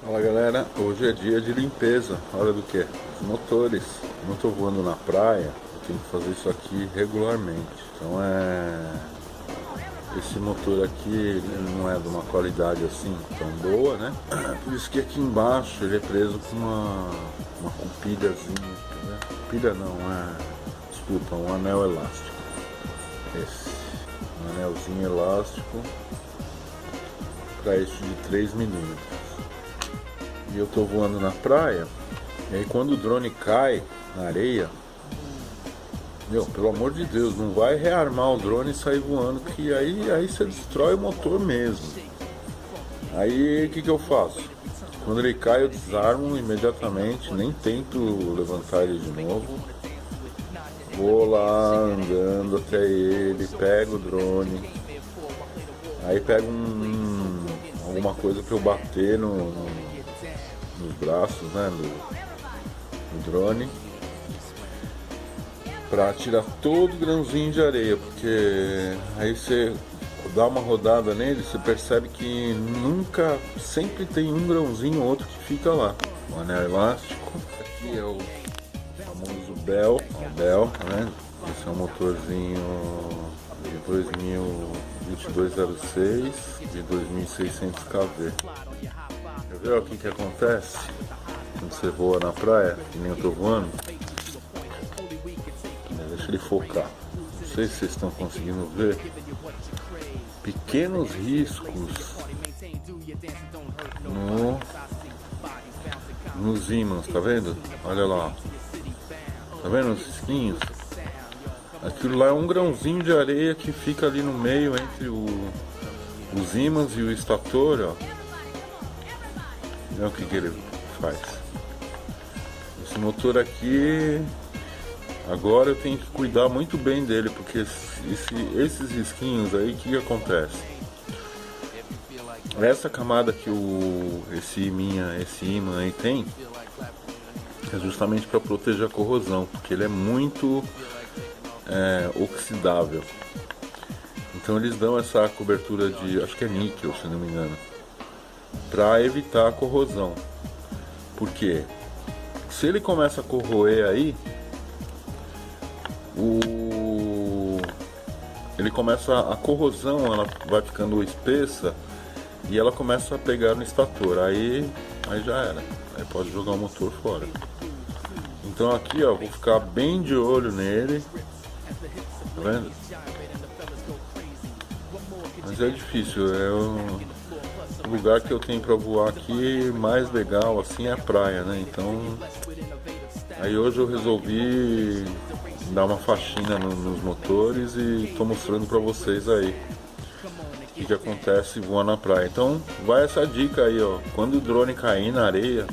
Fala galera, hoje é dia de limpeza. Hora do que? Os motores. Não estou voando na praia, eu tenho que fazer isso aqui regularmente. Então esse motor aqui ele não é de uma qualidade assim tão boa, né? Por isso que aqui embaixo ele é preso com uma pilhazinha, né? Pilha não, desculpa, um anel elástico. Esse, um anelzinho elástico para eixo de 3 milímetros. E eu tô voando na praia, e aí quando o drone cai na areia, meu, pelo amor de Deus, não vai rearmar o drone e sair voando, que aí você destrói o motor mesmo. Aí o que eu faço? Quando ele cai eu desarmo imediatamente, nem tento levantar ele de novo. Vou lá andando até ele, pego o drone, aí pego alguma coisa pra eu bater nos braços, né, do drone, para tirar todo o grãozinho de areia, porque aí você dá uma rodada nele, você percebe que nunca, sempre tem um grãozinho ou outro que fica lá. O anel elástico, aqui é o famoso Bell, né? Esse é um motorzinho de 2206 de 2600 kV. Quer ver o que acontece quando você voa na praia, que nem eu tô voando? Deixa ele focar. Não sei se vocês estão conseguindo ver. Pequenos riscos nos ímãs, tá vendo? Olha lá. Tá vendo os risquinhos? Aquilo lá é um grãozinho de areia que fica ali no meio entre os ímãs e o estator, ó. Olha o que ele faz. Esse motor aqui, agora eu tenho que cuidar muito bem dele, porque esses risquinhos aí, o que acontece? Essa camada que esse imã aí tem, é justamente para proteger a corrosão, porque ele é muito oxidável. Então eles dão essa cobertura de, acho que é níquel, se não me engano, para evitar a corrosão. Porque se ele começa a corroer aí, a corrosão ela vai ficando espessa e ela começa a pegar no estator. Aí já era. Aí pode jogar o motor fora. Então aqui, ó, vou ficar bem de olho nele. Tá vendo? Mas é difícil, o lugar que eu tenho pra voar aqui mais legal assim é a praia, né? Então aí hoje eu resolvi dar uma faxina nos motores e tô mostrando pra vocês aí o que acontece voando na praia. Então vai essa dica aí, ó, quando o drone cair na areia,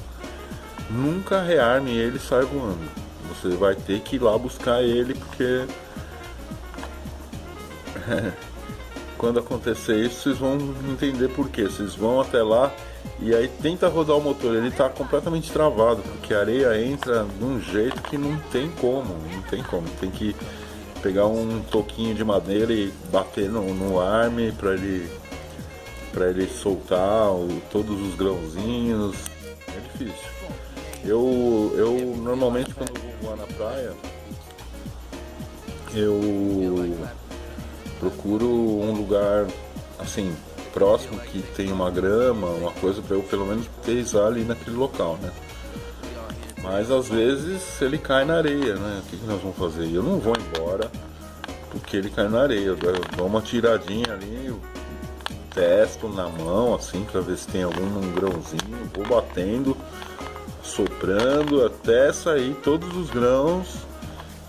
nunca rearme ele e sai voando. Você vai ter que ir lá buscar ele, porque quando acontecer isso, vocês vão entender por quê. Vocês vão até lá e aí tenta rodar o motor, ele está completamente travado, porque a areia entra de um jeito que não tem como. Tem que pegar um toquinho de madeira e bater no arme para ele soltar todos os grãozinhos. É difícil. Eu normalmente quando eu vou voar na praia, eu procuro um lugar assim próximo que tem uma grama, uma coisa para eu pelo menos pisar ali naquele local, né? Mas às vezes ele cai na areia, né? O que nós vamos fazer? Eu não vou embora porque ele cai na areia. Eu dou uma tiradinha ali, eu testo na mão assim para ver se tem algum grãozinho, vou batendo, soprando até sair todos os grãos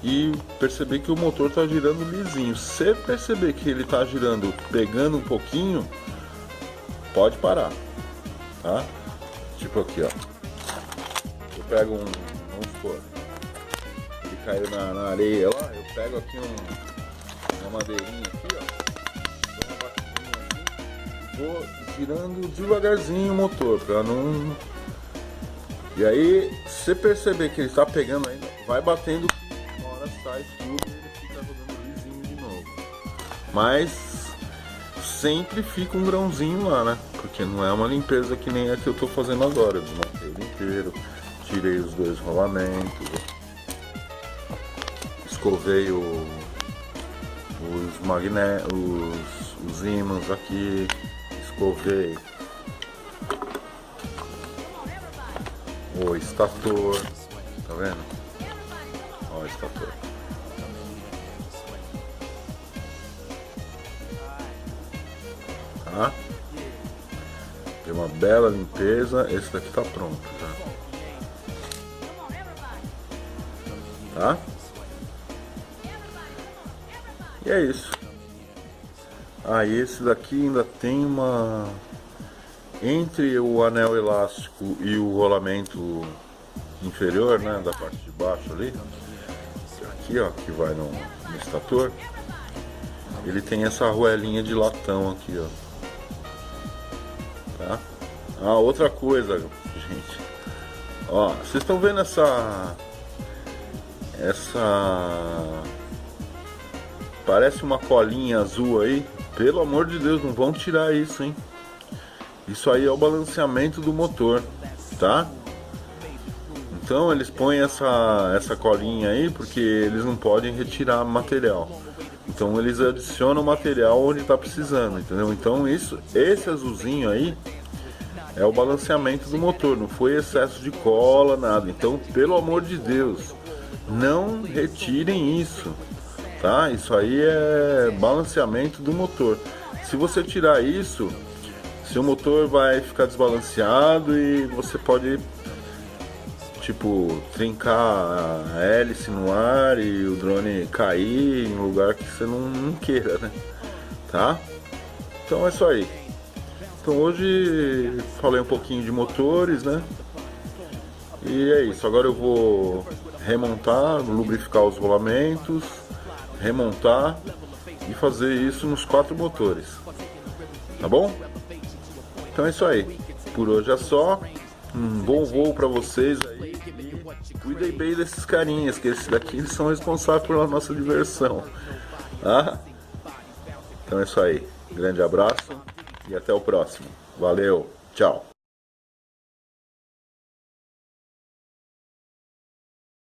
e perceber que o motor está girando lisinho. Se perceber que ele está girando, pegando um pouquinho, pode parar, tá? Tipo aqui, ó. Eu pego vamos supor, ele caiu na areia lá, eu pego aqui uma madeirinha aqui, ó, dou uma batidinha assim, vou girando devagarzinho o motor, pra não... E aí, se perceber que ele está pegando ainda, vai batendo, uma hora sai tudo e ele fica rodando lisinho de novo. Mas sempre fica um grãozinho lá, né? Porque não é uma limpeza que nem a que eu tô fazendo agora. Eu desmontei ele inteiro, tirei os 2 rolamentos, escovei os ímãs aqui, escovei o estator, tá vendo? Ó o estator. Tá? Deu uma bela limpeza, esse daqui tá pronto já. Tá? E é isso. Aí esse daqui ainda tem uma... Entre o anel elástico e o rolamento inferior, né, da parte de baixo ali, aqui ó, que vai no estator, ele tem essa arruelinha de latão aqui ó. Tá? Ah, outra coisa, gente. Ó, vocês estão vendo essa parece uma colinha azul aí? Pelo amor de Deus, não vão tirar isso, hein? Isso aí é o balanceamento do motor, tá? Então eles põem essa colinha aí porque eles não podem retirar material. Então eles adicionam material onde está precisando, entendeu? Então esse azulzinho aí é o balanceamento do motor, não foi excesso de cola, nada. Então, pelo amor de Deus, não retirem isso, tá? Isso aí é balanceamento do motor. Se você tirar isso, seu motor vai ficar desbalanceado e você pode, tipo, trincar a hélice no ar e o drone cair em um lugar que você não queira, né? Tá? Então é isso aí. Então hoje falei um pouquinho de motores, né? E é isso. Agora eu vou remontar, lubrificar os rolamentos, remontar e fazer isso nos 4 motores. Tá bom? Então é isso aí. Por hoje é só. Um bom voo pra vocês aí. E cuidem bem desses carinhas, que esses daqui eles são responsáveis pela nossa diversão. Tá? Então é isso aí. Grande abraço e até o próximo. Valeu, tchau.